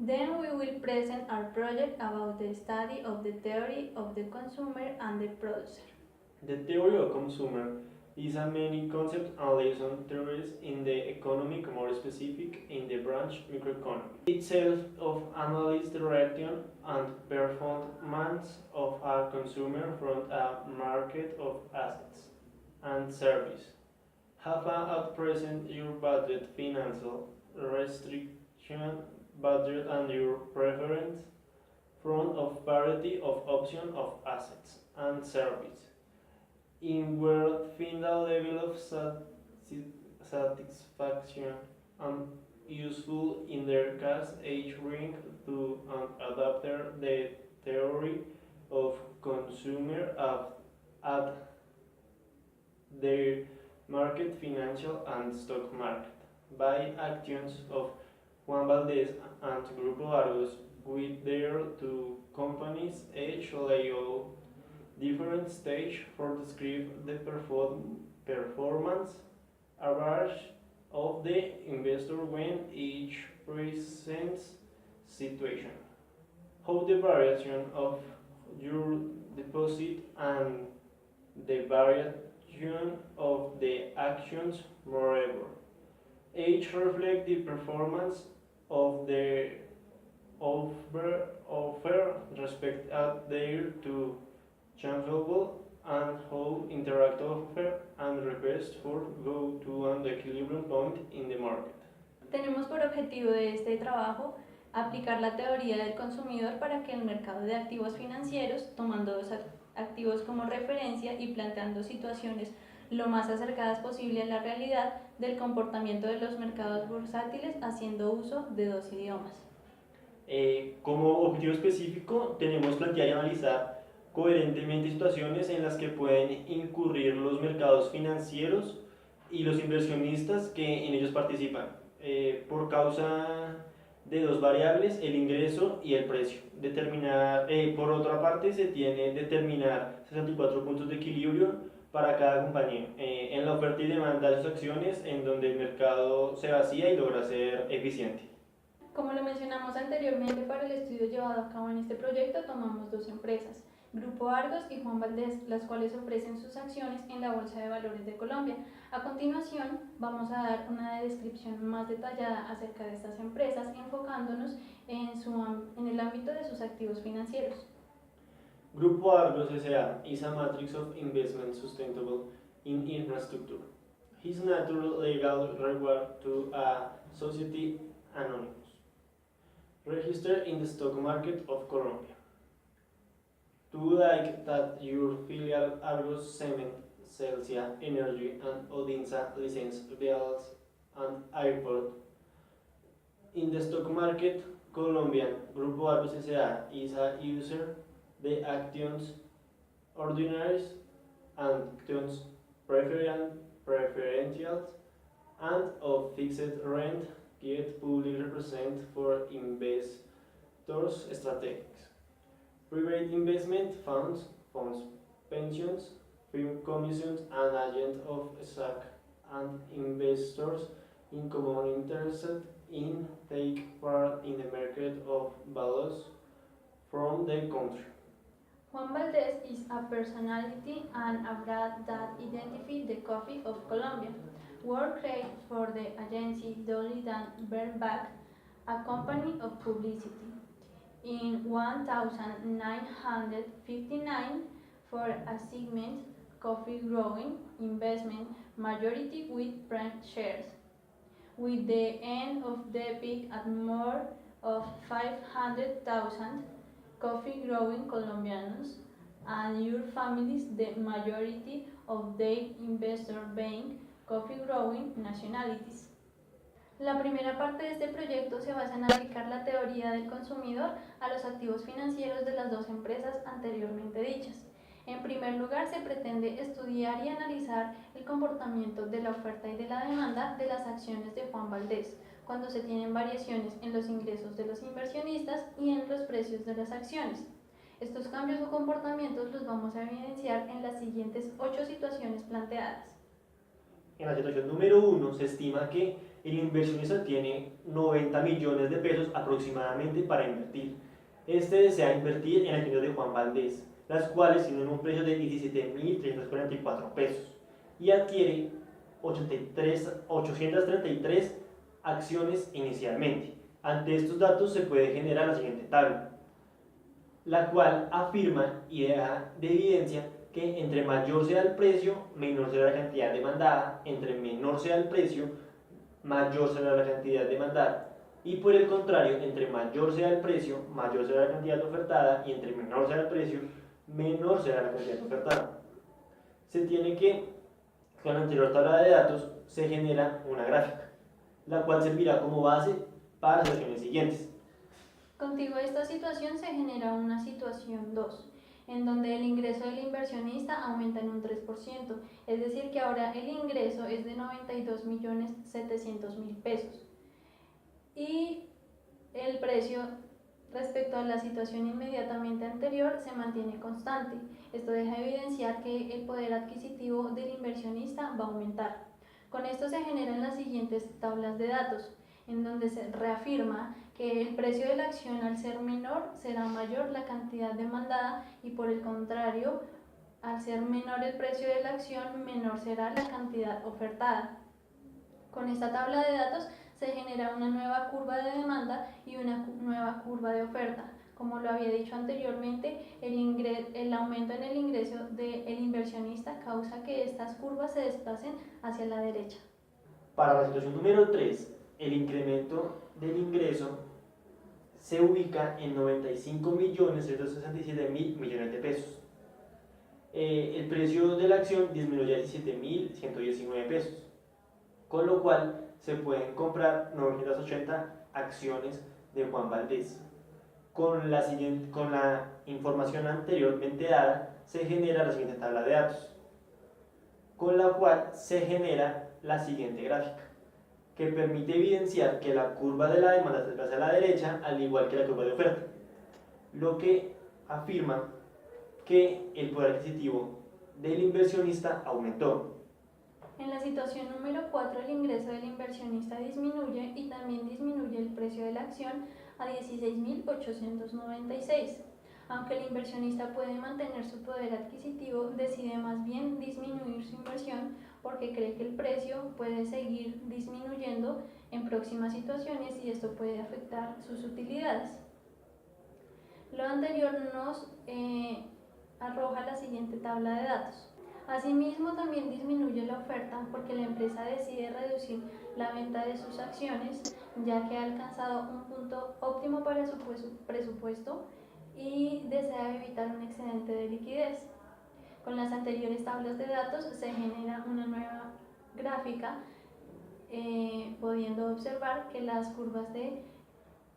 Then we will present our project about the study of the theory of the consumer and the producer. The theory of consumer is a many concept and lesson theories in the economic, more specific in the branch microeconomy. Itself of analyze the reaction and performance of a consumer from a market of assets and service. Have at present your budget financial restriction budget and your preference front of variety of option of assets and service in where find a level of satisfaction and useful in their case age ring to adapt the theory of consumer at their market financial and stock market by actions of Juan Valdez and Grupo Argos with their two companies each lay different stage for describe the performance average of the investor when each presents situation. How the variation of your deposit and the variation of the actions moreover. Each reflect the performance of the offer respect at their to changeable and how interact offer and request for go to an equilibrium point in the market. Tenemos por objetivo de este trabajo aplicar la teoría del consumidor para que el mercado de activos financieros, tomando dos activos como referencia y planteando situaciones lo más acercadas posible a la realidad del comportamiento de los mercados bursátiles haciendo uso de dos idiomas. Como objetivo específico tenemos plantear y analizar coherentemente situaciones en las que pueden incurrir los mercados financieros y los inversionistas que en ellos participan, por causa de dos variables, el ingreso y el precio. Por otra parte, se tiene determinar 64 puntos de equilibrio para cada compañía, en la oferta y demanda de sus acciones, en donde el mercado se vacía y logra ser eficiente. Como lo mencionamos anteriormente, para el estudio llevado a cabo en este proyecto tomamos dos empresas, Grupo Argos y Juan Valdez, las cuales ofrecen sus acciones en la Bolsa de Valores de Colombia. A continuación, vamos a dar una descripción más detallada acerca de estas empresas, enfocándonos en el ámbito de sus activos financieros. Grupo Argos S.A. is a matrix of investment sustainable in infrastructure. His natural legal reward to a society anonymous, registered in the stock market of Colombia. To like that your filial Argos Cement, Celsia Energy and Odinsa License Vials and Airport. In the stock market Colombian, Grupo Argos S.A. is a user the actions ordinaries and actions preferentials and of fixed rent get public represent for investors strategies. Private investment funds, pensions, firm commissions, and agents of stock and investors in common interested in take part in the market of values from the country. Juan Valdez is a personality and a brand that identifies the coffee of Colombia. Work created for the agency Dolly Dan Bernbach, a company of publicity, in 1959 for a segment coffee growing investment majority with prime shares, with the end of the peak at more of 500,000 coffee growing Colombianos and your families the majority of their investor being coffee growing nationalities. La primera parte de este proyecto se basa en aplicar la teoría del consumidor a los activos financieros de las dos empresas anteriormente dichas. En primer lugar, se pretende estudiar y analizar el comportamiento de la oferta y de la demanda de las acciones de Juan Valdez, cuando se tienen variaciones en los ingresos de los inversionistas y en los precios de las acciones. Estos cambios o comportamientos los vamos a evidenciar en las siguientes 8 situaciones planteadas. En la situación número 1 se estima que el inversionista tiene 90 millones de pesos aproximadamente para invertir. Este desea invertir en acciones de Juan Valdez, las cuales tienen un precio de 17.344 pesos, y adquiere 833 acciones inicialmente. Ante estos datos se puede generar la siguiente tabla, la cual afirma y deja de evidencia que entre mayor sea el precio, menor será la cantidad demandada, entre menor sea el precio, mayor será la cantidad demandada, y por el contrario, entre mayor sea el precio, mayor será la cantidad ofertada, y entre menor sea el precio, menor será la cantidad ofertada. Se tiene que, con la anterior tabla de datos, se genera una gráfica, la cual servirá como base para las acciones siguientes. Contigo a esta situación se genera una situación 2, en donde el ingreso del inversionista aumenta en un 3%, es decir que ahora el ingreso es de 92.700.000 pesos y el precio respecto a la situación inmediatamente anterior se mantiene constante. Esto deja evidenciar que el poder adquisitivo del inversionista va a aumentar. Con esto se generan las siguientes tablas de datos, en donde se reafirma que el precio de la acción al ser menor será mayor la cantidad demandada y por el contrario, al ser menor el precio de la acción, menor será la cantidad ofertada. Con esta tabla de datos se genera una nueva curva de demanda y una nueva curva de oferta. Como lo había dicho anteriormente, el aumento en el ingreso del inversionista causa que estas curvas se desplacen hacia la derecha. Para la situación número 3, el incremento del ingreso se ubica en 95.167.000 millones de pesos. El precio de la acción disminuye a 17.119 pesos, con lo cual se pueden comprar 980 acciones de Juan Valdez. Con la información anteriormente dada, se genera la siguiente tabla de datos, con la cual se genera la siguiente gráfica, que permite evidenciar que la curva de la demanda se desplaza a la derecha, al igual que la curva de oferta, lo que afirma que el poder adquisitivo del inversionista aumentó. En la situación número 4, el ingreso del inversionista disminuye y también disminuye el precio de la acción a 16.896. Aunque el inversionista puede mantener su poder adquisitivo, decide más bien disminuir su inversión porque cree que el precio puede seguir disminuyendo en próximas situaciones y esto puede afectar sus utilidades. Lo anterior nos arroja la siguiente tabla de datos. Asimismo, también disminuye la oferta porque la empresa decide reducir la venta de sus acciones ya que ha alcanzado un punto óptimo para su presupuesto y desea evitar un excedente de liquidez. Con las anteriores tablas de datos se genera una nueva gráfica, pudiendo observar que las curvas de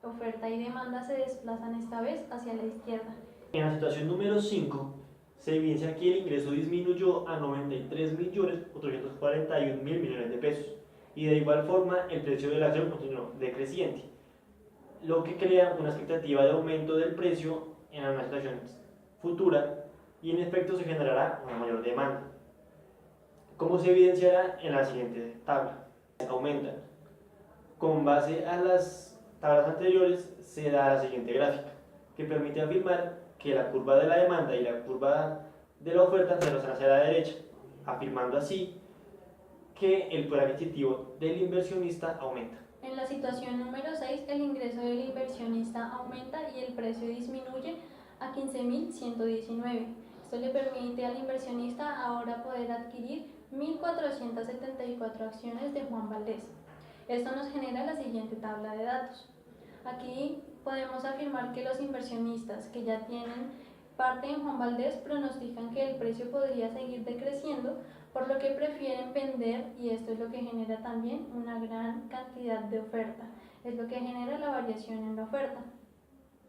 oferta y demanda se desplazan esta vez hacia la izquierda. En la situación número 5, se evidencia que el ingreso disminuyó a 93.841.000 millones de pesos y de igual forma el precio de la acción continuó decreciente, lo que crea una expectativa de aumento del precio en una situación futura y en efecto se generará una mayor demanda, como se evidenciará en la siguiente tabla. Aumentan. Con base a las tablas anteriores se da la siguiente gráfica, que permite afirmar que la curva de la demanda y la curva de la oferta se desplazan hacia la derecha, afirmando así que el poder adquisitivo del inversionista aumenta. En la situación número 6, el ingreso del inversionista aumenta y el precio disminuye a 15.119. Esto le permite al inversionista ahora poder adquirir 1.474 acciones de Juan Valdez. Esto nos genera la siguiente tabla de datos. Aquí podemos afirmar que los inversionistas que ya tienen parte en Juan Valdez pronostican que el precio podría seguir decreciendo, por lo que prefieren vender y esto es lo que genera también una gran cantidad de oferta, es lo que genera la variación en la oferta.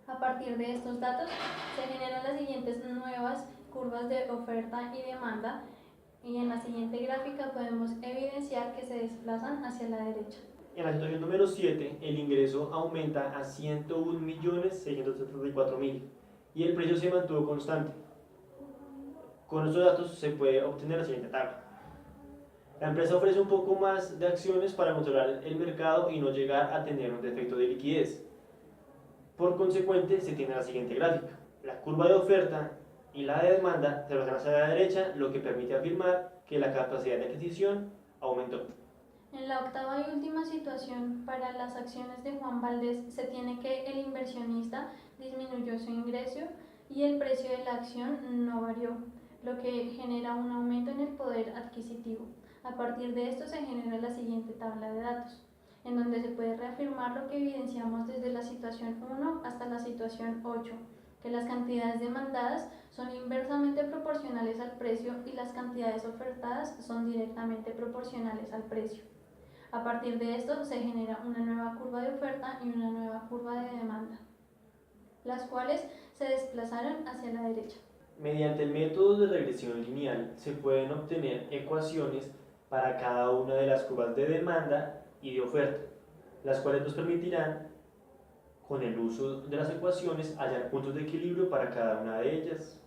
A partir de estos datos se generan las siguientes nuevas curvas de oferta y demanda y en la siguiente gráfica podemos evidenciar que se desplazan hacia la derecha. En la situación número 7, el ingreso aumenta a 101.674.000 y el precio se mantuvo constante. Con estos datos se puede obtener la siguiente tabla. La empresa ofrece un poco más de acciones para controlar el mercado y no llegar a tener un defecto de liquidez. Por consecuente, se tiene la siguiente gráfica. La curva de oferta y la de demanda se bajan hacia la derecha, lo que permite afirmar que la capacidad de adquisición aumentó. En la octava y última situación, para las acciones de Juan Valdés, se tiene que el inversionista disminuyó su ingreso y el precio de la acción no varió, lo que genera un aumento en el poder adquisitivo. A partir de esto se genera la siguiente tabla de datos, en donde se puede reafirmar lo que evidenciamos desde la situación 1 hasta la situación 8, que las cantidades demandadas son inversamente proporcionales al precio y las cantidades ofertadas son directamente proporcionales al precio. A partir de esto se genera una nueva curva de oferta y una nueva curva de demanda, las cuales se desplazaron hacia la derecha. Mediante el método de regresión lineal se pueden obtener ecuaciones para cada una de las curvas de demanda y de oferta, las cuales nos permitirán, con el uso de las ecuaciones, hallar puntos de equilibrio para cada una de ellas.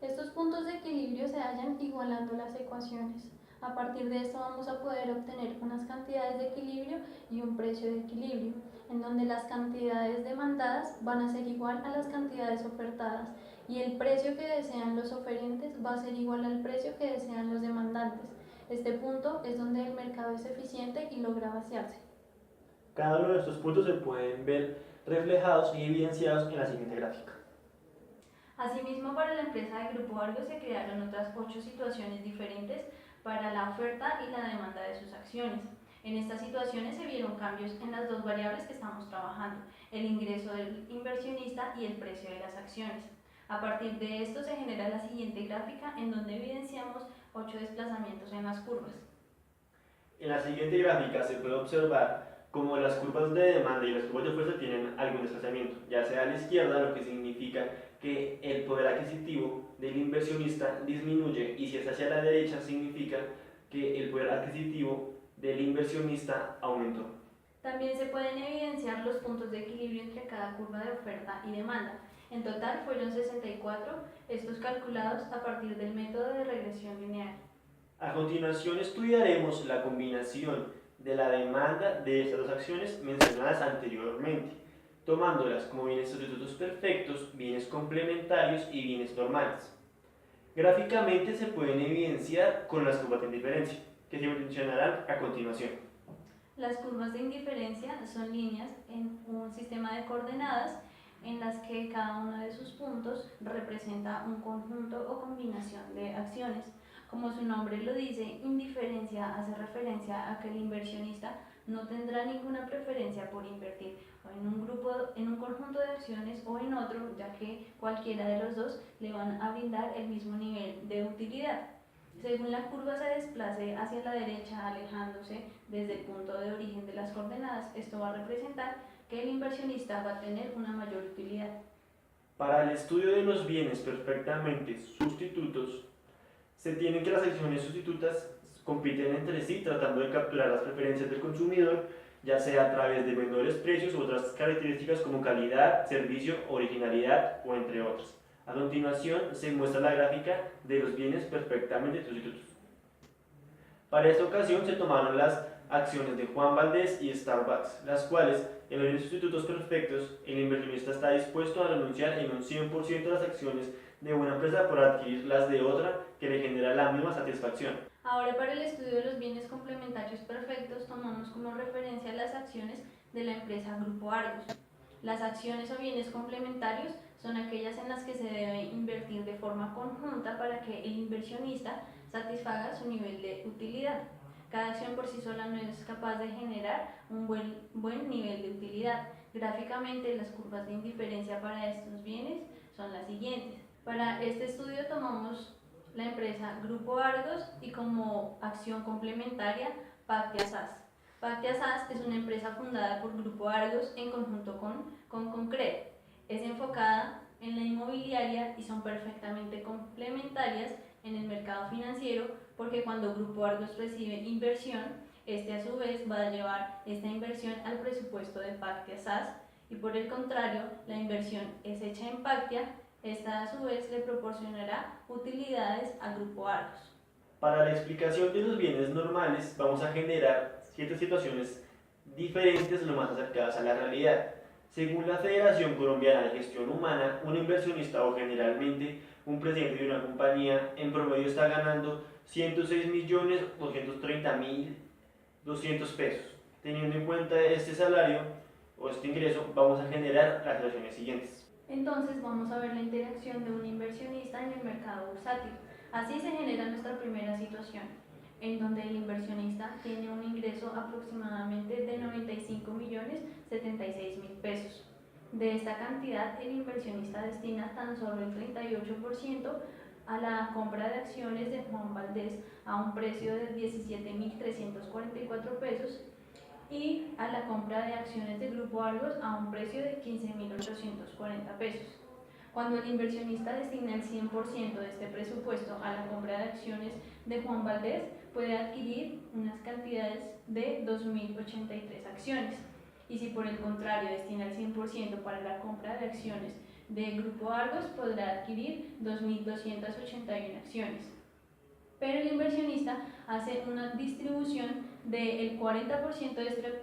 Estos puntos de equilibrio se hallan igualando las ecuaciones. A partir de esto vamos a poder obtener unas cantidades de equilibrio y un precio de equilibrio, en donde las cantidades demandadas van a ser igual a las cantidades ofertadas y el precio que desean los oferentes va a ser igual al precio que desean los demandantes. Este punto es donde el mercado es eficiente y logra vaciarse. Cada uno de estos puntos se pueden ver reflejados y evidenciados en la siguiente gráfica. Asimismo, para la empresa de Grupo Argos se crearon otras 8 situaciones diferentes para la oferta y la demanda de sus acciones. En estas situaciones se vieron cambios en las dos variables que estamos trabajando, el ingreso del inversionista y el precio de las acciones. A partir de esto se genera la siguiente gráfica en donde evidenciamos 8 desplazamientos en las curvas. En la siguiente gráfica se puede observar cómo las curvas de demanda y las curvas de oferta tienen algún desplazamiento, ya sea a la izquierda, lo que significa que el poder adquisitivo del inversionista disminuye, y si es hacia la derecha significa que el poder adquisitivo del inversionista aumentó. También se pueden evidenciar los puntos de equilibrio entre cada curva de oferta y demanda. En total fueron 64, estos calculados a partir del método de regresión lineal. A continuación estudiaremos la combinación de la demanda de estas dos acciones mencionadas anteriormente, tomándolas como bienes sustitutos perfectos, bienes complementarios y bienes normales. Gráficamente se pueden evidenciar con las curvas de indiferencia, que se mencionarán a continuación. Las curvas de indiferencia son líneas en un sistema de coordenadas en las que cada uno de sus puntos representa un conjunto o combinación de acciones. Como su nombre lo dice, indiferencia hace referencia a que el inversionista no tendrá ninguna preferencia por invertir en un conjunto de acciones o en otro, ya que cualquiera de los dos le van a brindar el mismo nivel de utilidad. Según la curva se desplace hacia la derecha, alejándose desde el punto de origen de las coordenadas, esto va a representar que el inversionista va a tener una mayor utilidad. Para el estudio de los bienes perfectamente sustitutos, se tienen que las acciones sustitutas compiten entre sí tratando de capturar las preferencias del consumidor, ya sea a través de menores precios u otras características como calidad, servicio, originalidad o entre otras. A continuación se muestra la gráfica de los bienes perfectamente sustitutos. Para esta ocasión se tomaron las acciones de Juan Valdés y Starbucks, las cuales en los bienes sustitutos perfectos el inversionista está dispuesto a renunciar en un 100% de las acciones de una empresa por adquirir las de otra que le genera la misma satisfacción. Ahora, para el estudio de los bienes complementarios perfectos tomamos como referencia las acciones de la empresa Grupo Argos. Las acciones o bienes complementarios son aquellas en las que se debe invertir de forma conjunta para que el inversionista satisfaga su nivel de utilidad. Cada acción por sí sola no es capaz de generar un buen nivel de utilidad. Gráficamente, las curvas de indiferencia para estos bienes son las siguientes. Para este estudio tomamos la empresa Grupo Argos y como acción complementaria Pactia SAS. Pactia SAS es una empresa fundada por Grupo Argos en conjunto con Concret. Es enfocada en la inmobiliaria y son perfectamente complementarias en el mercado financiero porque cuando Grupo Argos recibe inversión, este a su vez va a llevar esta inversión al presupuesto de Pactia SAS y por el contrario, la inversión es hecha en Pactia, esta a su vez le proporcionará utilidades a Grupo Argos. Para la explicación de los bienes normales vamos a generar ciertas situaciones diferentes lo más acercadas a la realidad. Según la Federación Colombiana de Gestión Humana, un inversionista o generalmente un presidente de una compañía en promedio está ganando 106.230.200 pesos. Teniendo en cuenta este salario o este ingreso, vamos a generar las situaciones siguientes. Entonces vamos a ver la interacción de un inversionista en el mercado bursátil. Así se genera nuestra primera situación, en donde el inversionista tiene un ingreso aproximadamente de 95.076.000 pesos. De esta cantidad, el inversionista destina tan solo el 38% a la compra de acciones de Juan Valdez a un precio de 17.344 pesos y a la compra de acciones de Grupo Argos a un precio de 15.840 pesos. Cuando el inversionista destina el 100% de este presupuesto a la compra de acciones de Juan Valdez, puede adquirir unas cantidades de 2.083 acciones. Y si por el contrario destina el 100% para la compra de acciones de Grupo Argos, podrá adquirir 2.281 acciones. Pero el inversionista hace una distribución del 40%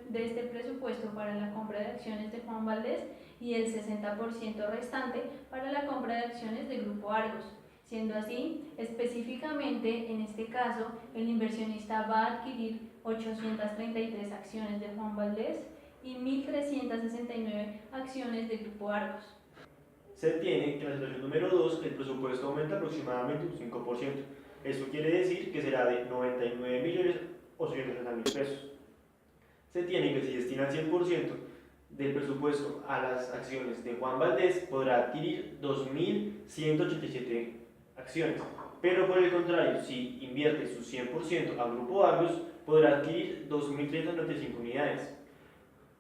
de este presupuesto para la compra de acciones de Juan Valdez y el 60% restante para la compra de acciones de Grupo Argos. Siendo así, específicamente en este caso, el inversionista va a adquirir 833 acciones de Juan Valdez y 1.369 acciones de Grupo Argos. Se tiene que en la situación número 2 el presupuesto aumenta aproximadamente un 5%. Eso quiere decir que será de 99.860.000 pesos. Se tiene que si destina el 100% del presupuesto a las acciones de Juan Valdez, podrá adquirir 2.187 acciones. Pero por el contrario, si invierte su 100% a Grupo Argos, podrá adquirir 2.395 unidades.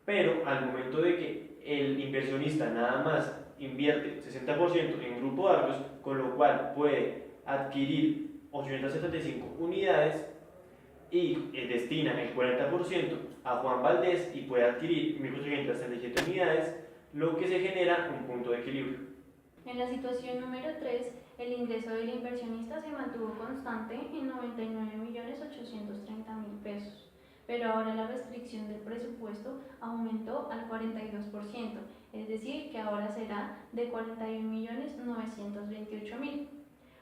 Pero al momento de que el inversionista nada más invierte 60% en Grupo Argos, con lo cual puede adquirir 875 unidades y destina el 40% a Juan Valdez y puede adquirir 1.837 unidades, lo que se genera un punto de equilibrio. En la situación número 3, el ingreso del inversionista se mantuvo constante en 99.830.000 pesos, pero ahora la restricción del presupuesto aumentó al 42%, es decir, que ahora será de 41.928.000.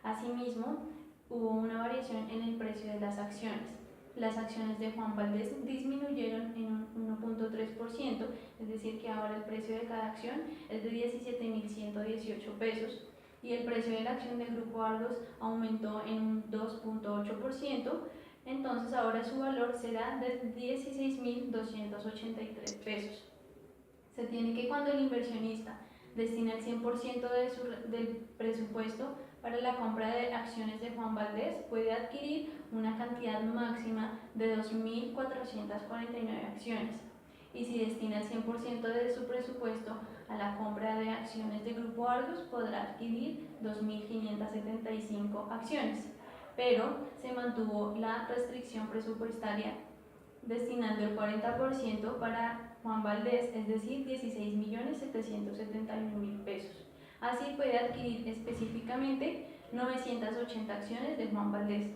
Asimismo, hubo una variación en el precio de las acciones. Las acciones de Juan Valdez disminuyeron en un 1.3%, es decir, que ahora el precio de cada acción es de 17.118 pesos y el precio de la acción del Grupo Argos aumentó en un 2.8%, entonces ahora su valor será de 16.283 pesos. Se tiene que cuando el inversionista destina el 100% del presupuesto para la compra de acciones de Juan Valdez, puede adquirir una cantidad máxima de 2.449 acciones. Y si destina el 100% de su presupuesto a la compra de acciones de Grupo Argos, podrá adquirir 2.575 acciones. Pero se mantuvo la restricción presupuestaria destinando el 40% para Juan Valdez, es decir, 16.771.000 pesos. Así puede adquirir específicamente 980 acciones de Juan Valdez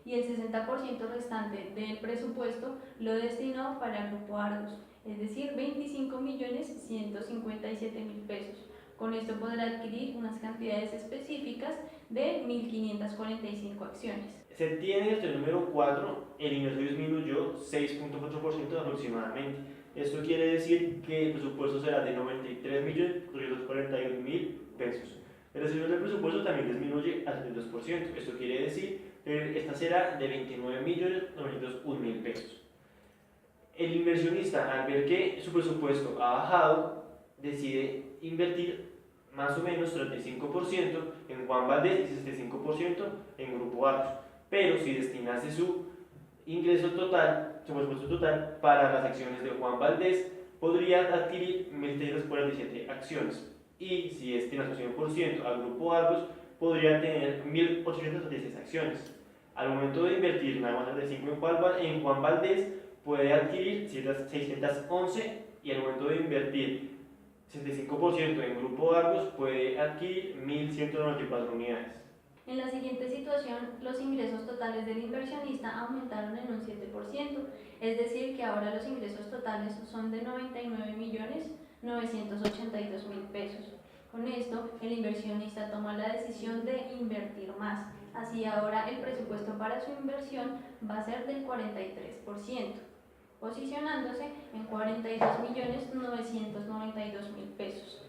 y el 60% restante del presupuesto lo destinó para el Grupo Argos, es decir, 25.157.000 pesos. Con esto podrá adquirir unas cantidades específicas de 1.545 acciones. Se tiene el número 4, el ingreso disminuyó 6.4% aproximadamente. Esto quiere decir que el presupuesto será de 93.441.000 pesos. El recibo del presupuesto también disminuye al 32%. Esto quiere decir que esta será de 29.901.000 pesos. El inversionista, al ver que su presupuesto ha bajado, decide invertir más o menos 35% en Juan Valdez y 65% en Grupo Argos. Pero si destinase su ingreso total, su presupuesto total para las acciones de Juan Valdez, podría adquirir 1.347 acciones. Y si destina su 100% al Grupo Argos, podría tener 1.836 acciones. Al momento de invertir nada más 35 en Juan Valdez, puede adquirir 611 y al momento de invertir 65% en Grupo Argos, puede adquirir 1.194 unidades. En la siguiente situación, los ingresos totales del inversionista aumentaron en un 7%, es decir, que ahora los ingresos totales son de 99.982.000 pesos. Con esto, el inversionista toma la decisión de invertir más. Así ahora el presupuesto para su inversión va a ser del 43%, posicionándose en 42.992.000 pesos.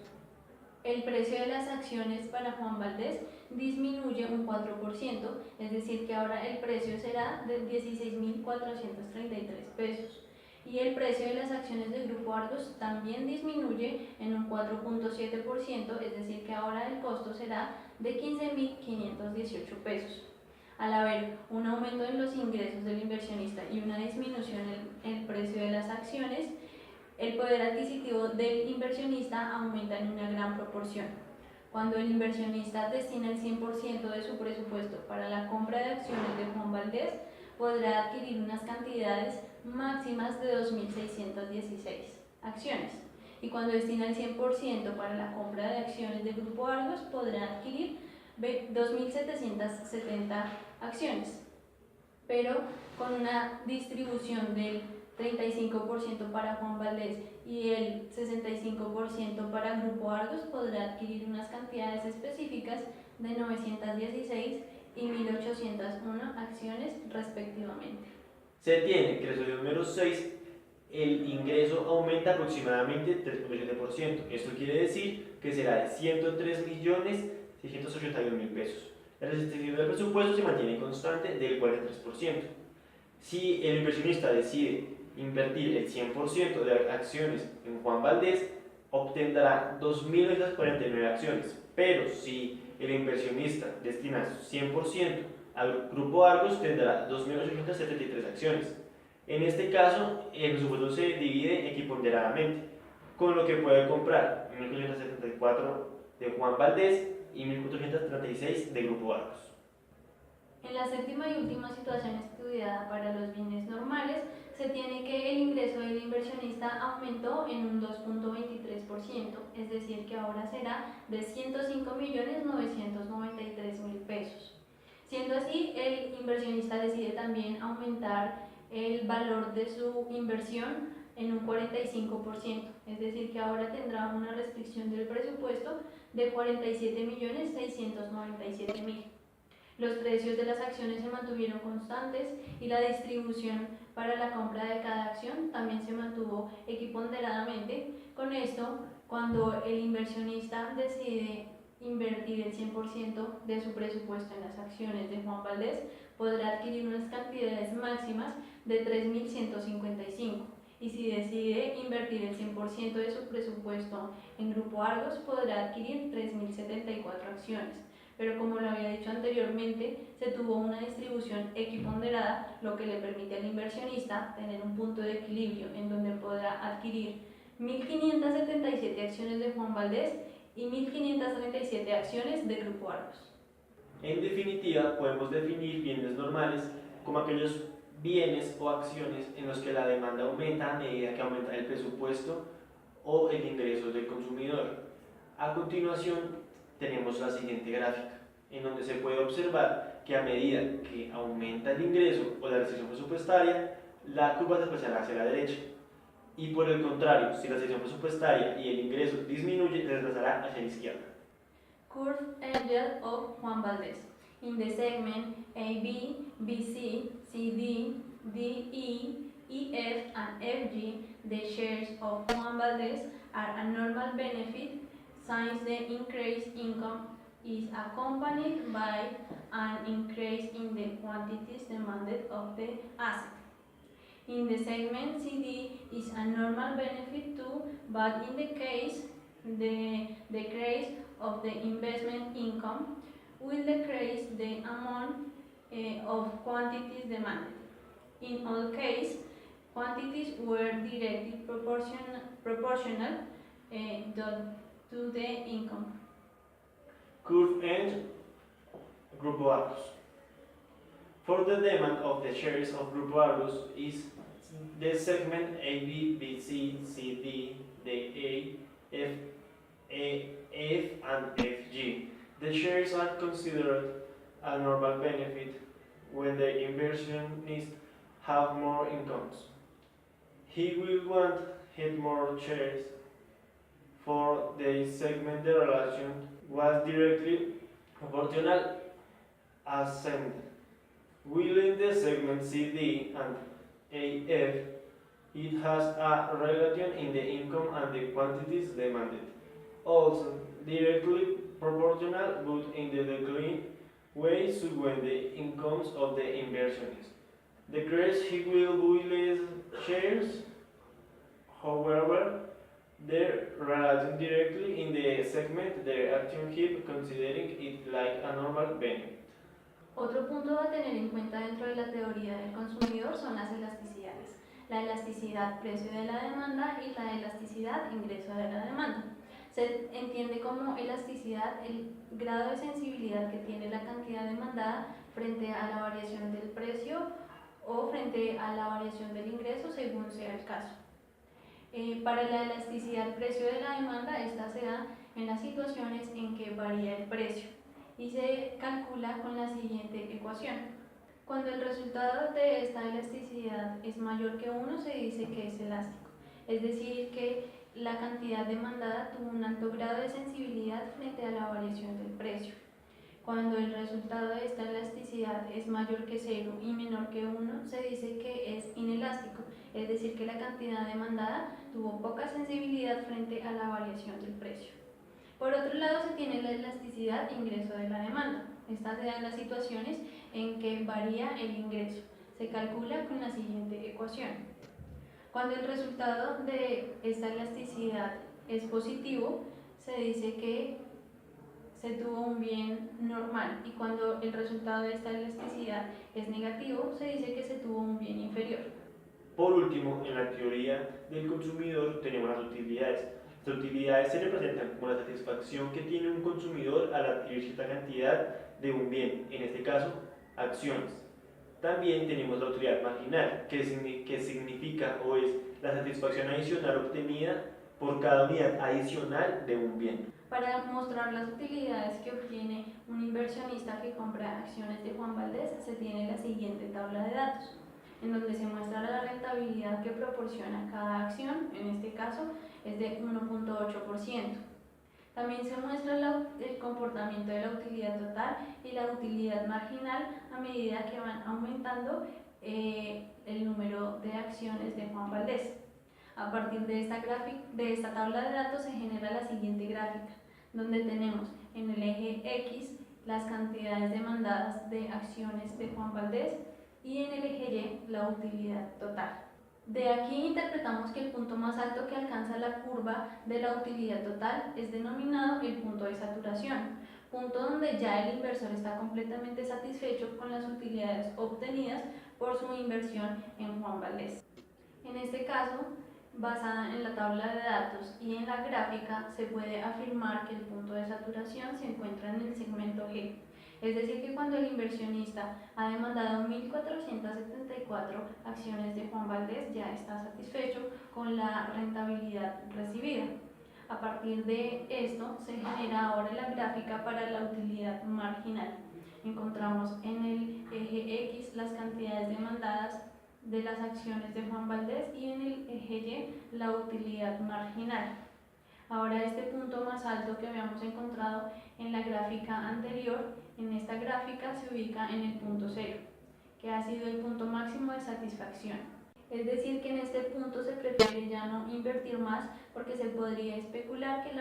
El precio de las acciones para Juan Valdez disminuye un 4%, es decir que ahora el precio será de 16.433 pesos. Y el precio de las acciones del Grupo Argos también disminuye en un 4.7%, es decir que ahora el costo será de 15.518 pesos. Al haber un aumento en los ingresos del inversionista y una disminución en el precio de las acciones, el poder adquisitivo del inversionista aumenta en una gran proporción. Cuando el inversionista destina el 100% de su presupuesto para la compra de acciones de Juan Valdez, podrá adquirir unas cantidades máximas de 2.616 acciones. Y cuando destina el 100% para la compra de acciones del Grupo Argos, podrá adquirir 2.770 acciones, pero con una distribución del 35% para Juan Valdez y el 65% para Grupo Argos, podrá adquirir unas cantidades específicas de 916 y 1.801 acciones respectivamente. Se tiene que en el estudio número 6 el ingreso aumenta aproximadamente 3.7%. Esto quiere decir que será de 103.681.000 pesos. La restricción del presupuesto se mantiene constante del 43%. Si el inversionista decide invertir el 100% de acciones en Juan Valdez, obtendrá 2.949 acciones, pero si el inversionista destina su 100% al Grupo Argos, tendrá 2.873 acciones. En este caso, el presupuesto se divide equiponderadamente, con lo que puede comprar 1.874 de Juan Valdez y 1.436 de Grupo Argos. En la séptima y última situación estudiada para los bienes normales, se tiene que el ingreso del inversionista aumentó en un 2.23%, es decir que ahora será de 105.993.000 pesos. Siendo así, el inversionista decide también aumentar el valor de su inversión en un 45%, es decir que ahora tendrá una restricción del presupuesto de 47.697.000. Los precios de las acciones se mantuvieron constantes y la distribución para la compra de cada acción también se mantuvo equiponderadamente. Con esto, cuando el inversionista decide invertir el 100% de su presupuesto en las acciones de Juan Valdez, podrá adquirir unas cantidades máximas de 3.155. Y si decide invertir el 100% de su presupuesto en Grupo Argos, podrá adquirir 3.074 acciones. Pero como lo había dicho anteriormente, se tuvo una distribución equiponderada, lo que le permite al inversionista tener un punto de equilibrio en donde podrá adquirir 1.577 acciones de Juan Valdez y 1.537 acciones de Grupo Argos. En definitiva, podemos definir bienes normales como aquellos bienes o acciones en los que la demanda aumenta a medida que aumenta el presupuesto o el ingreso del consumidor. A continuación, tenemos la siguiente gráfica, en donde se puede observar que a medida que aumenta el ingreso o la restricción presupuestaria, la curva se desplazará hacia la derecha. Y por el contrario, si la restricción presupuestaria y el ingreso disminuye, se desplazará hacia la izquierda. Curve Angel of Juan Valdez. In the segment AB, BC, CD, DE, EF, and FG, the shares of Juan Valdez are a normal benefit since the increased income is accompanied by an increase in the quantities demanded of the asset. In the segment CD is a normal benefit too, but in the case the decrease of the investment income will decrease the amount of quantities demanded. In all cases, quantities were directly proportional to the income. Curve and Grupo Argos. For the demand of the shares of Grupo Argos is the segment AB, BC, CD, DE, F, and FG. The shares are considered a normal benefit when the inversionist have more incomes. He will want hit more shares. For the segment, the relation was directly proportional ascend. Within the segment CD and AF, it has a relation in the income and the quantities demanded. Also, directly proportional but in the decline way so when the incomes of the inversionist. The greater he will buy less shares, however, the relation directly in the segment, the action heap considering it like a normal benefit. Otro punto a tener en cuenta dentro de la teoría del consumidor son las elasticidades. La elasticidad precio de la demanda y la elasticidad ingreso de la demanda. Se entiende como elasticidad el grado de sensibilidad que tiene la cantidad demandada frente a la variación del precio o frente a la variación del ingreso según sea el caso. Para la elasticidad precio de la demanda, esta se da en las situaciones en que varía el precio y se calcula con la siguiente ecuación. Cuando el resultado de esta elasticidad es mayor que 1, se dice que es elástico, es decir, que la cantidad demandada tuvo un alto grado de sensibilidad frente a la variación del precio. Cuando el resultado de esta elasticidad es mayor que 0 y menor que 1, se dice que es inelástico, es decir, que la cantidad demandada tuvo poca sensibilidad frente a la variación del precio. Por otro lado, se tiene la elasticidad ingreso de la demanda. Esta se da en las situaciones en que varía el ingreso. Se calcula con la siguiente ecuación. Cuando el resultado de esta elasticidad es positivo, se dice que se tuvo un bien normal, y cuando el resultado de esta elasticidad es negativo, se dice que se tuvo un bien inferior. Por último, en la teoría del consumidor tenemos las utilidades. Las utilidades se representan como la satisfacción que tiene un consumidor al adquirir cierta cantidad de un bien, en este caso, acciones. También tenemos la utilidad marginal, que significa o es la satisfacción adicional obtenida por cada unidad adicional de un bien. Para mostrar las utilidades que obtiene un inversionista que compra acciones de Juan Valdez, se tiene la siguiente tabla de datos, en donde se muestra la rentabilidad que proporciona cada acción, en este caso es de 1.8%. También se muestra el comportamiento de la utilidad total y la utilidad marginal a medida que van aumentando el número de acciones de Juan Valdez. A partir de esta tabla de datos se genera la siguiente gráfica, donde tenemos en el eje X las cantidades demandadas de acciones de Juan Valdez y en el eje Y la utilidad total. De aquí interpretamos que el punto más alto que alcanza la curva de la utilidad total es denominado el punto de saturación, punto donde ya el inversor está completamente satisfecho con las utilidades obtenidas por su inversión en Juan Valdez. En este caso, basada en la tabla de datos y en la gráfica, se puede afirmar que el punto de saturación se encuentra en el segmento G. Es decir, que cuando el inversionista ha demandado 1.474 acciones de Juan Valdez, ya está satisfecho con la rentabilidad recibida. A partir de esto se genera ahora la gráfica para la utilidad marginal. Encontramos en el eje X las cantidades demandadas de las acciones de Juan Valdez y en el eje Y la utilidad marginal. Ahora este punto más alto que habíamos encontrado en la gráfica anterior, en esta gráfica se ubica en el punto 0, que ha sido el punto máximo de satisfacción. Es decir, que en este punto se prefiere ya no invertir más porque se podría especular que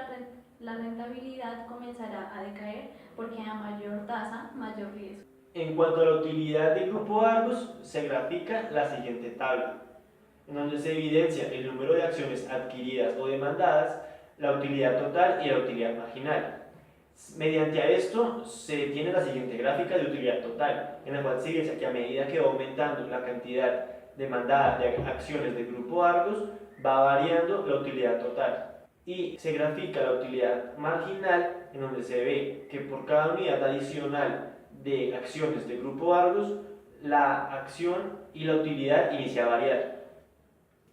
la rentabilidad comenzará a decaer porque a mayor tasa, mayor riesgo. En cuanto a la utilidad del grupo Argos, se grafica la siguiente tabla, en donde se evidencia el número de acciones adquiridas o demandadas, la utilidad total y la utilidad marginal. Mediante a esto se tiene la siguiente gráfica de utilidad total, en la cual se evidencia que a medida que va aumentando la cantidad demandada de acciones del grupo Argos, va variando la utilidad total. Y se grafica la utilidad marginal, en donde se ve que por cada unidad adicional de acciones del grupo Argos, la acción y la utilidad inicia a variar.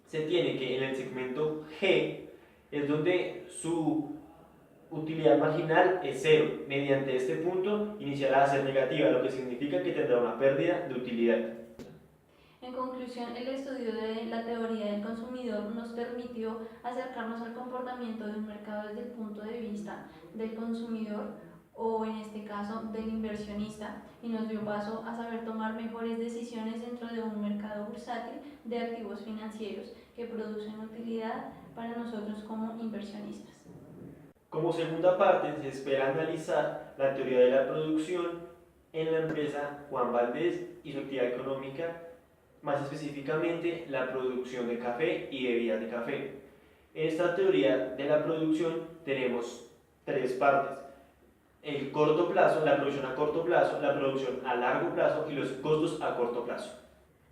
Se tiene que en el segmento G es donde su utilidad marginal es cero. Mediante este punto iniciará a ser negativa, lo que significa que tendrá una pérdida de utilidad. En conclusión, el estudio de la teoría del consumidor nos permitió acercarnos al comportamiento de un mercado desde el punto de vista del consumidor, o en este caso del inversionista, y nos dio paso a saber tomar mejores decisiones dentro de un mercado bursátil de activos financieros que producen utilidad para nosotros como inversionistas. Como segunda parte, se espera analizar la teoría de la producción en la empresa Juan Valdez y su actividad económica, más específicamente la producción de café y bebidas de café. En esta teoría de la producción tenemos tres partes: el corto plazo, la producción a corto plazo, la producción a largo plazo y los costos a corto plazo.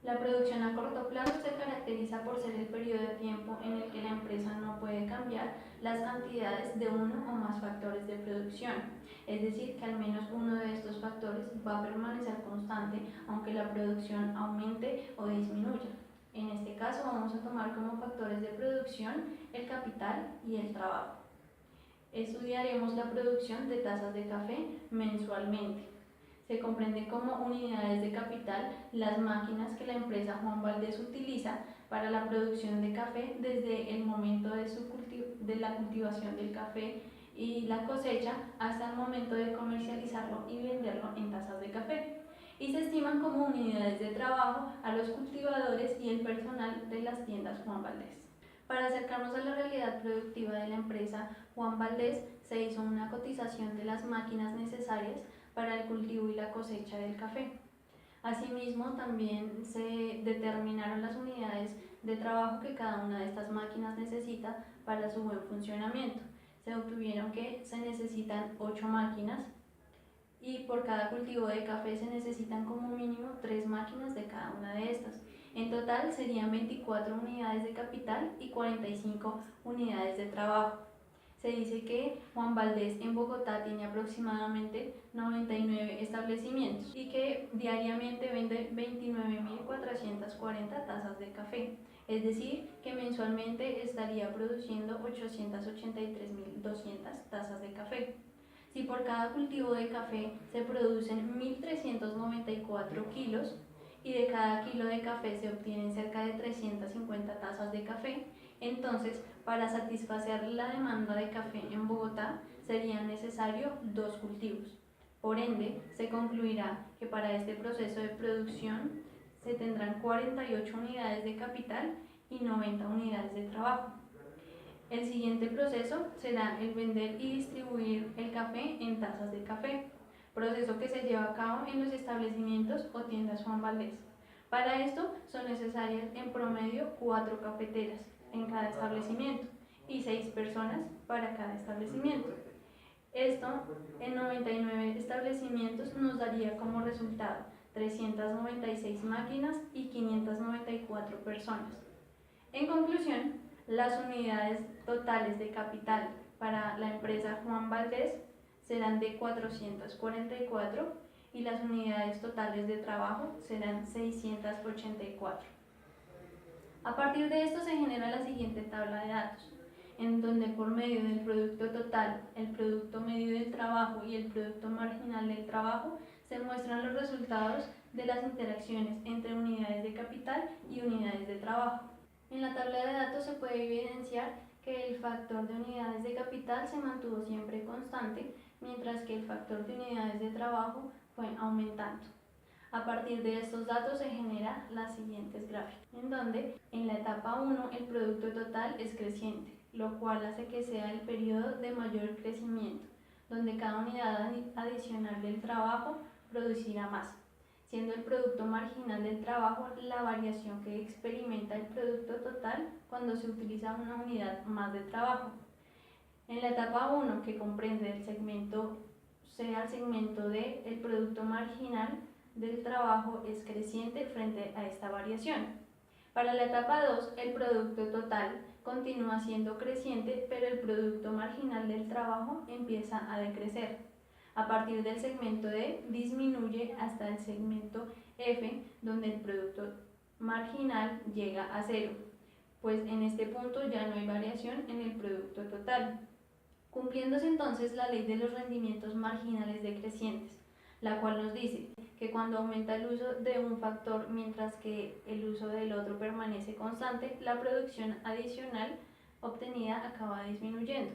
La producción a corto plazo se caracteriza por ser el periodo de tiempo en el que la empresa no puede cambiar las cantidades de uno o más factores de producción, es decir, que al menos uno de estos factores va a permanecer constante aunque la producción aumente o disminuya. En este caso vamos a tomar como factores de producción el capital y el trabajo. Estudiaremos la producción de tazas de café mensualmente. Se comprende como unidades de capital las máquinas que la empresa Juan Valdez utiliza para la producción de café desde el momento de la cultivación del café y la cosecha hasta el momento de comercializarlo y venderlo en tazas de café. Y se estiman como unidades de trabajo a los cultivadores y el personal de las tiendas Juan Valdez. Para acercarnos a la realidad productiva de la empresa Juan Valdez, se hizo una cotización de las máquinas necesarias para el cultivo y la cosecha del café. Asimismo, también se determinaron las unidades de trabajo que cada una de estas máquinas necesita para su buen funcionamiento. Se obtuvieron que se necesitan 8 máquinas y por cada cultivo de café se necesitan como mínimo 3 máquinas de cada una de estas. En total serían 24 unidades de capital y 45 unidades de trabajo. Se dice que Juan Valdez en Bogotá tiene aproximadamente 99 establecimientos y que diariamente vende 29.440 tazas de café, es decir, que mensualmente estaría produciendo 883.200 tazas de café. Si por cada cultivo de café se producen 1.394 kilos y de cada kilo de café se obtienen cerca de 350 tazas de café, entonces, para satisfacer la demanda de café en Bogotá serían necesarios 2 cultivos. Por ende, se concluirá que para este proceso de producción se tendrán 48 unidades de capital y 90 unidades de trabajo. El siguiente proceso será el vender y distribuir el café en tazas de café, proceso que se lleva a cabo en los establecimientos o tiendas Juan Valdez. Para esto son necesarias en promedio 4 cafeteras en cada establecimiento y 6 personas para cada establecimiento. Esto en 99 establecimientos nos daría como resultado 396 máquinas y 594 personas. En conclusión, las unidades totales de capital para la empresa Juan Valdez serán de 444 y las unidades totales de trabajo serán 684. A partir de esto se genera la siguiente tabla de datos, en donde por medio del producto total, el producto medio del trabajo y el producto marginal del trabajo se muestran los resultados de las interacciones entre unidades de capital y unidades de trabajo. En la tabla de datos se puede evidenciar que el factor de unidades de capital se mantuvo siempre constante, mientras que el factor de unidades de trabajo fue aumentando. A partir de estos datos se generan las siguientes gráficas, en donde en la etapa 1 el producto total es creciente, lo cual hace que sea el periodo de mayor crecimiento, donde cada unidad adicional del trabajo producirá más, siendo el producto marginal del trabajo la variación que experimenta el producto total cuando se utiliza una unidad más de trabajo. En la etapa 1, que comprende el segmento C al segmento D, el producto marginal del trabajo es creciente frente a esta variación. Para la etapa 2, el producto total continúa siendo creciente, pero el producto marginal del trabajo empieza a decrecer. A partir del segmento D disminuye hasta el segmento F, donde el producto marginal llega a cero, pues en este punto ya no hay variación en el producto total. cumpliéndose entonces la ley de los rendimientos marginales decrecientes, la cual nos dice que cuando aumenta el uso de un factor mientras que el uso del otro permanece constante, la producción adicional obtenida acaba disminuyendo.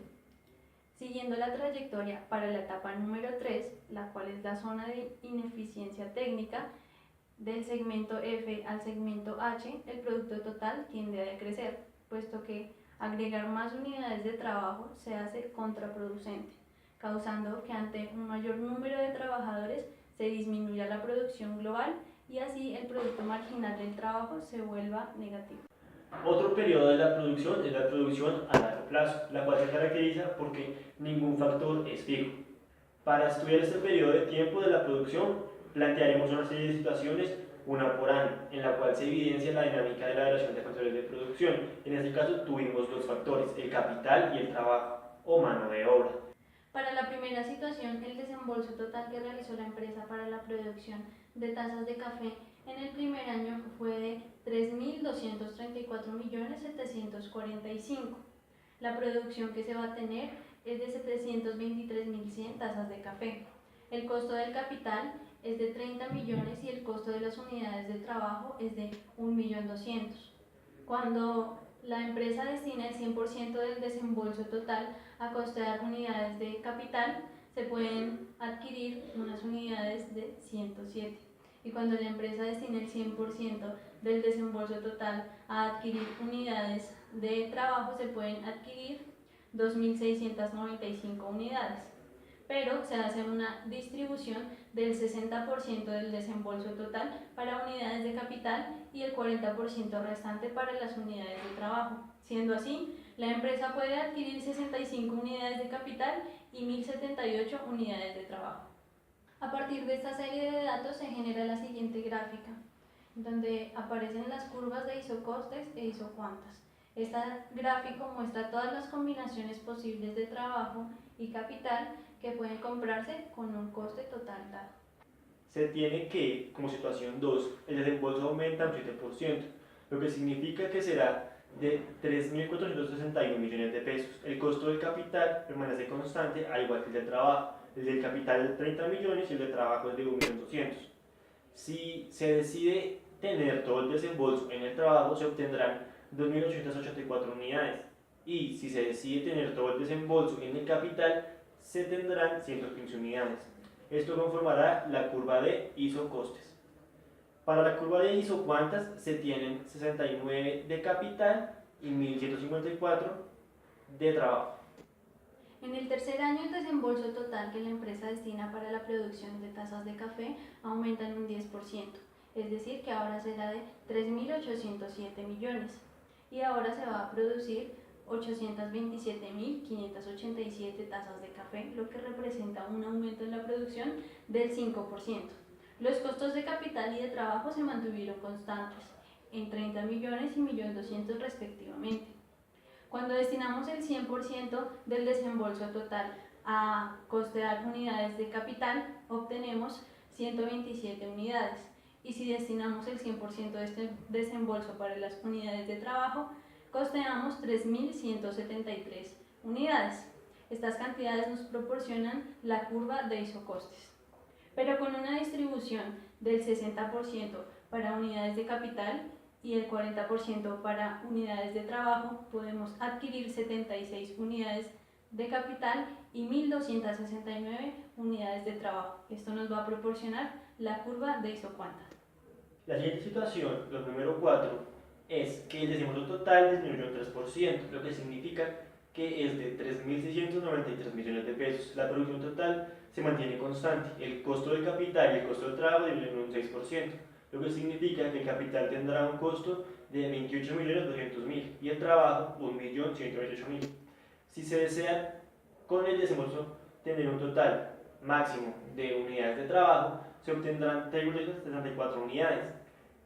Siguiendo la trayectoria para la etapa número 3, la cual es la zona de ineficiencia técnica, del segmento F al segmento H, el producto total tiende a decrecer, puesto que agregar más unidades de trabajo se hace contraproducente, causando que ante un mayor número de trabajadores se disminuya la producción global y así el producto marginal del trabajo se vuelva negativo. Otro periodo de la producción es la producción a largo plazo, la cual se caracteriza porque ningún factor es fijo. Para estudiar este periodo de tiempo de la producción, plantearemos una serie de situaciones, una por año, en la cual se evidencia la dinámica de la relación de factores de producción. En este caso tuvimos dos factores, el capital y el trabajo, o mano de obra. Para la primera situación, el desembolso total que realizó la empresa para la producción de tazas de café en el primer año fue de 3.234.745.000. La producción que se va a tener es de 723.100 tazas de café. El costo del capital es de 30 millones y el costo de las unidades de trabajo es de 1.200.000. Cuando la empresa destina el 100% del desembolso total a costear unidades de capital, se pueden adquirir unas unidades de 107. Y cuando la empresa destina el 100% del desembolso total a adquirir unidades de trabajo, se pueden adquirir 2.695 unidades. Pero se hace una distribución del 60% del desembolso total para unidades de capital y el 40% restante para las unidades de trabajo. Siendo así, la empresa puede adquirir 65 unidades de capital y 1.078 unidades de trabajo. A partir de esta serie de datos se genera la siguiente gráfica, donde aparecen las curvas de isocostes e isocuantas. Este gráfico muestra todas las combinaciones posibles de trabajo y capital que pueden comprarse con un coste total dado. Se tiene que, como situación 2, el desembolso aumenta un 7%, lo que significa que será de 3.461 millones de pesos. El costo del capital permanece constante, al igual que el del trabajo. El del capital es de 30 millones y el del trabajo es de 1.200.000. Si se decide tener todo el desembolso en el trabajo, se obtendrán 2.884 unidades. Y si se decide tener todo el desembolso en el capital, se tendrán 115 unidades. Esto conformará la curva de isocostes. Para la curva de isocuantas se tienen 69 de capital y 1.154 de trabajo. En el tercer año, el desembolso total que la empresa destina para la producción de tazas de café aumenta en un 10%, es decir, que ahora será de 3.807 millones y ahora se va a producir 827.587 tazas de café, lo que representa un aumento en la producción del 5%. Los costos de capital y de trabajo se mantuvieron constantes, en 30 millones y 1.200.000 respectivamente. Cuando destinamos el 100% del desembolso total a costear unidades de capital, obtenemos 127 unidades. Y si destinamos el 100% de este desembolso para las unidades de trabajo, costeamos 3.173 unidades. Estas cantidades nos proporcionan la curva de isocostes. Pero con una distribución del 60% para unidades de capital y el 40% para unidades de trabajo, podemos adquirir 76 unidades de capital y 1.269 unidades de trabajo. Esto nos va a proporcionar la curva de isocuanta. La siguiente situación, lo número 4, es que el desembolso total disminuyó un 3%, lo que significa que es de 3.693 millones de pesos. La producción total se mantiene constante. El costo del capital y el costo del trabajo disminuyen un 6%, lo que significa que el capital tendrá un costo de 28.200.000 y el trabajo 1.128.000. Si se desea con el desembolso tener un total máximo de unidades de trabajo, se obtendrán 3.64 unidades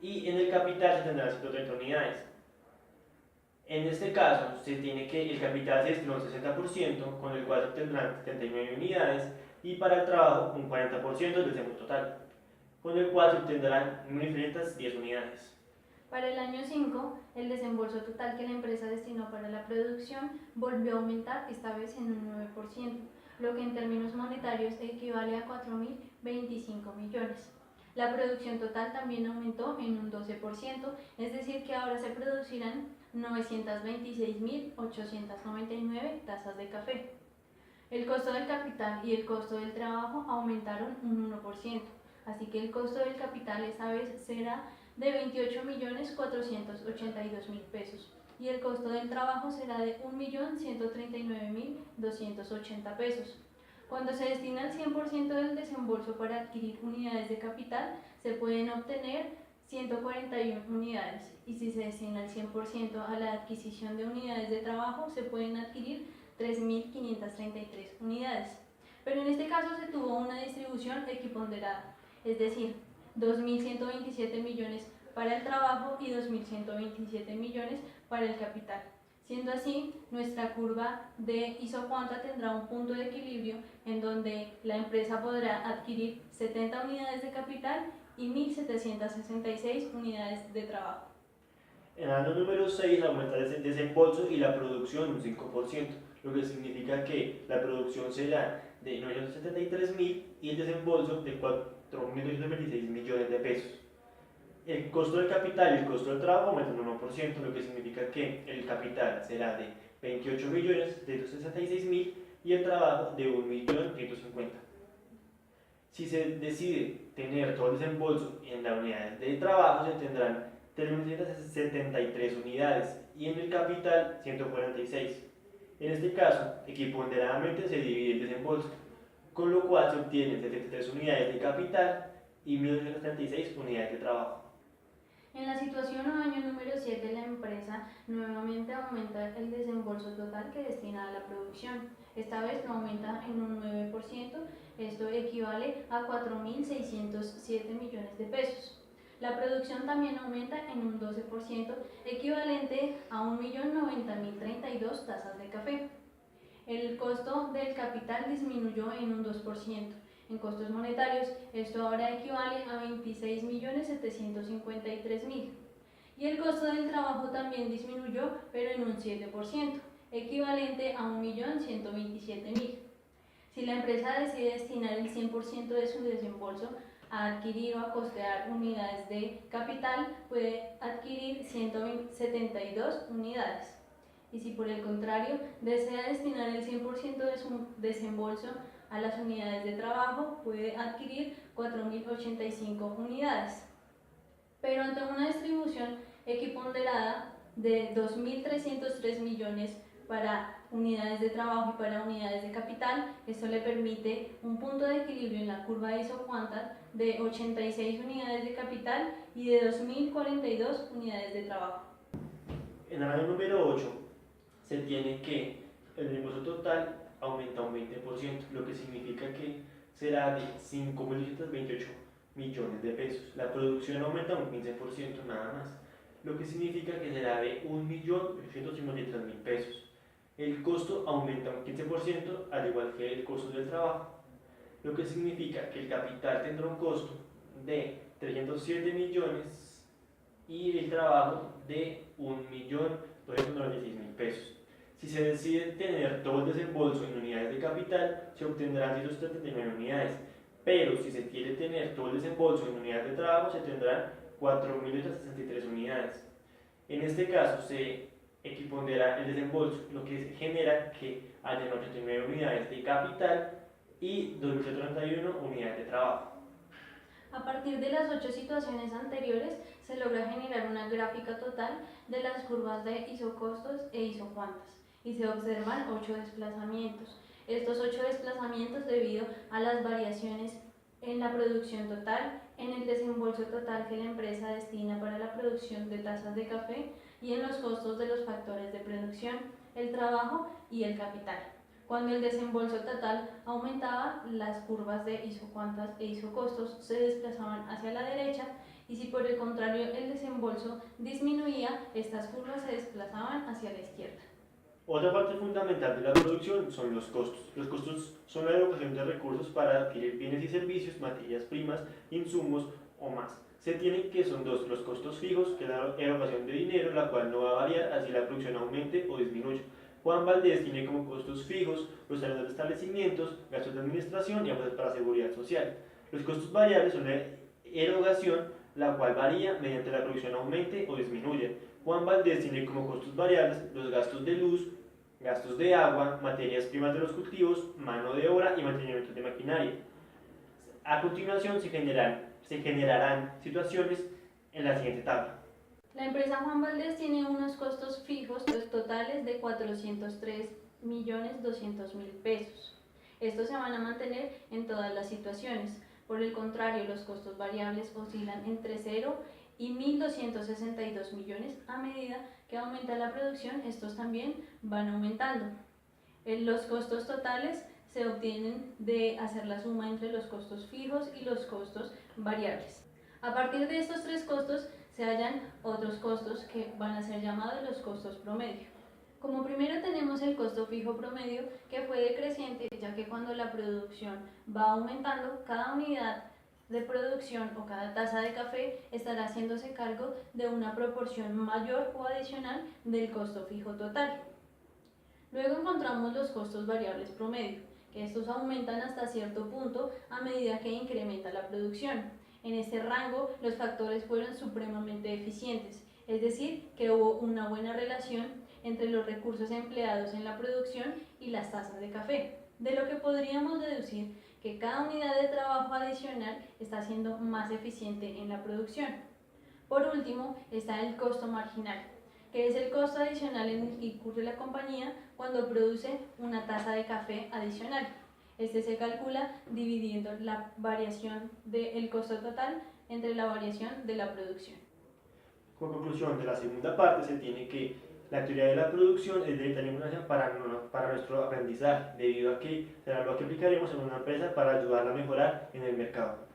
y en el capital se tendrán 130 unidades. En este caso, se tiene que el capital se destina un 60%, con el cual se obtendrán 79 unidades, y para el trabajo un 40% del desembolso total, con el cual se obtendrán 1.310 unidades. Para el año 5, el desembolso total que la empresa destinó para la producción volvió a aumentar, esta vez en un 9%, lo que en términos monetarios equivale a 4.025 millones. La producción total también aumentó en un 12%, es decir, que ahora se producirán 926.899 tazas de café. El costo del capital y el costo del trabajo aumentaron un 1%, así que el costo del capital esta vez será de 28.482.000 pesos y el costo del trabajo será de 1.139.280 pesos. Cuando se destina el 100% del desembolso para adquirir unidades de capital, se pueden obtener 141 unidades, y si se destina el 100% a la adquisición de unidades de trabajo, se pueden adquirir 3.533 unidades. Pero en este caso se tuvo una distribución equiponderada, es decir, 2.127 millones para el trabajo y 2.127 millones para el capital. Siendo así, nuestra curva de isocuanta tendrá un punto de equilibrio en donde la empresa podrá adquirir 70 unidades de capital y 1.766 unidades de trabajo. En el año número 6 aumenta el desembolso y la producción un 5%, lo que significa que la producción será de 973.000 y el desembolso de 4.226 millones de pesos. El costo del capital y el costo del trabajo aumentan un 1%, lo que significa que el capital será de 28.266.000 y el trabajo de 1.150.000. Si se decide tener todo el desembolso en las unidades de trabajo, se tendrán 3.173 unidades y en el capital 146. En este caso, equiponderadamente se divide el desembolso, con lo cual se obtienen 73 unidades de capital y 1.236 unidades de trabajo. En la situación o año número 7, la empresa nuevamente aumenta el desembolso total que destina a la producción. Esta vez lo aumenta en un 9%, esto equivale a 4.607 millones de pesos. La producción también aumenta en un 12%, equivalente a 1.090.032 tazas de café. El costo del capital disminuyó en un 2%. En costos monetarios, esto ahora equivale a 26.753.000. Y el costo del trabajo también disminuyó, pero en un 7%, equivalente a 1.127.000. Si la empresa decide destinar el 100% de su desembolso a adquirir o a costear unidades de capital, puede adquirir 172 unidades. Y si por el contrario desea destinar el 100% de su desembolso a las unidades de trabajo, puede adquirir 4.085 unidades. Pero ante una distribución equiponderada de 2.303 millones para unidades de trabajo y para unidades de capital, esto le permite un punto de equilibrio en la curva de isocuanta de 86 unidades de capital y de 2.042 unidades de trabajo. En el año número 8 se tiene que el desembolso total aumenta un 20%, lo que significa que será de 5.228 millones de pesos. La producción aumenta un 15% nada más, lo que significa que será de 1.853.000 pesos. El costo aumenta un 15%, al igual que el costo del trabajo, lo que significa que el capital tendrá un costo de 307 millones y el trabajo de 1.296.000 pesos. Si se decide tener todo el desembolso en unidades de capital, se obtendrán 179 unidades, pero si se quiere tener todo el desembolso en unidades de trabajo, se tendrán 4.863 unidades. En este caso, se equipondera el desembolso, lo que genera que haya 89 unidades de capital y 2.131 unidades de trabajo. A partir de las 8 situaciones anteriores, se logra generar una gráfica total de las curvas de isocostos e isocuantas y se observan 8 desplazamientos. Estos 8 desplazamientos debido a las variaciones en la producción total, en el desembolso total que la empresa destina para la producción de tazas de café y en los costos de los factores de producción, el trabajo y el capital. Cuando el desembolso total aumentaba, las curvas de isocuantas e isocostos se desplazaban hacia la derecha y si por el contrario el desembolso disminuía, estas curvas se desplazaban hacia la izquierda. Otra parte fundamental de la producción son los costos. Los costos son la erogación de recursos para adquirir bienes y servicios, materias primas, insumos o más. Se tiene que son dos los costos fijos, que es la erogación de dinero, la cual no va a variar así la producción aumente o disminuya. Juan Valdés tiene como costos fijos los salarios de establecimientos, gastos de administración y aportes para seguridad social. Los costos variables son la erogación, la cual varía mediante la producción aumente o disminuya. Juan Valdés tiene como costos variables los gastos de luz, gastos de agua, materias primas de los cultivos, mano de obra y mantenimiento de maquinaria. A continuación se generarán situaciones en la siguiente tabla. La empresa Juan Valdés tiene unos costos fijos totales de 403.200.000 pesos. Estos se van a mantener en todas las situaciones. Por el contrario, los costos variables oscilan entre 0 y 1.262 millones. A medida que aumenta la producción, estos también van aumentando. Los costos totales se obtienen de hacer la suma entre los costos fijos y los costos variables. A partir de estos tres costos se hallan otros costos que van a ser llamados los costos promedio. Como primero tenemos el costo fijo promedio, que fue decreciente, ya que cuando la producción va aumentando, cada unidad de producción o cada taza de café estará haciéndose cargo de una proporción mayor o adicional del costo fijo total. Luego encontramos los costos variables promedio, que estos aumentan hasta cierto punto a medida que incrementa la producción. En este rango, los factores fueron supremamente eficientes, es decir, que hubo una buena relación entre los recursos empleados en la producción y las tazas de café, de lo que podríamos deducir que cada unidad de trabajo adicional está siendo más eficiente en la producción. Por último, está el costo marginal, que es el costo adicional en el que incurre la compañía cuando produce una taza de café adicional. Este se calcula dividiendo la variación del costo total entre la variación de la producción. Como conclusión de la segunda parte, se tiene que la teoría de la producción es de vital importancia para nuestro aprendizaje, debido a que será lo que aplicaremos en una empresa para ayudarla a mejorar en el mercado.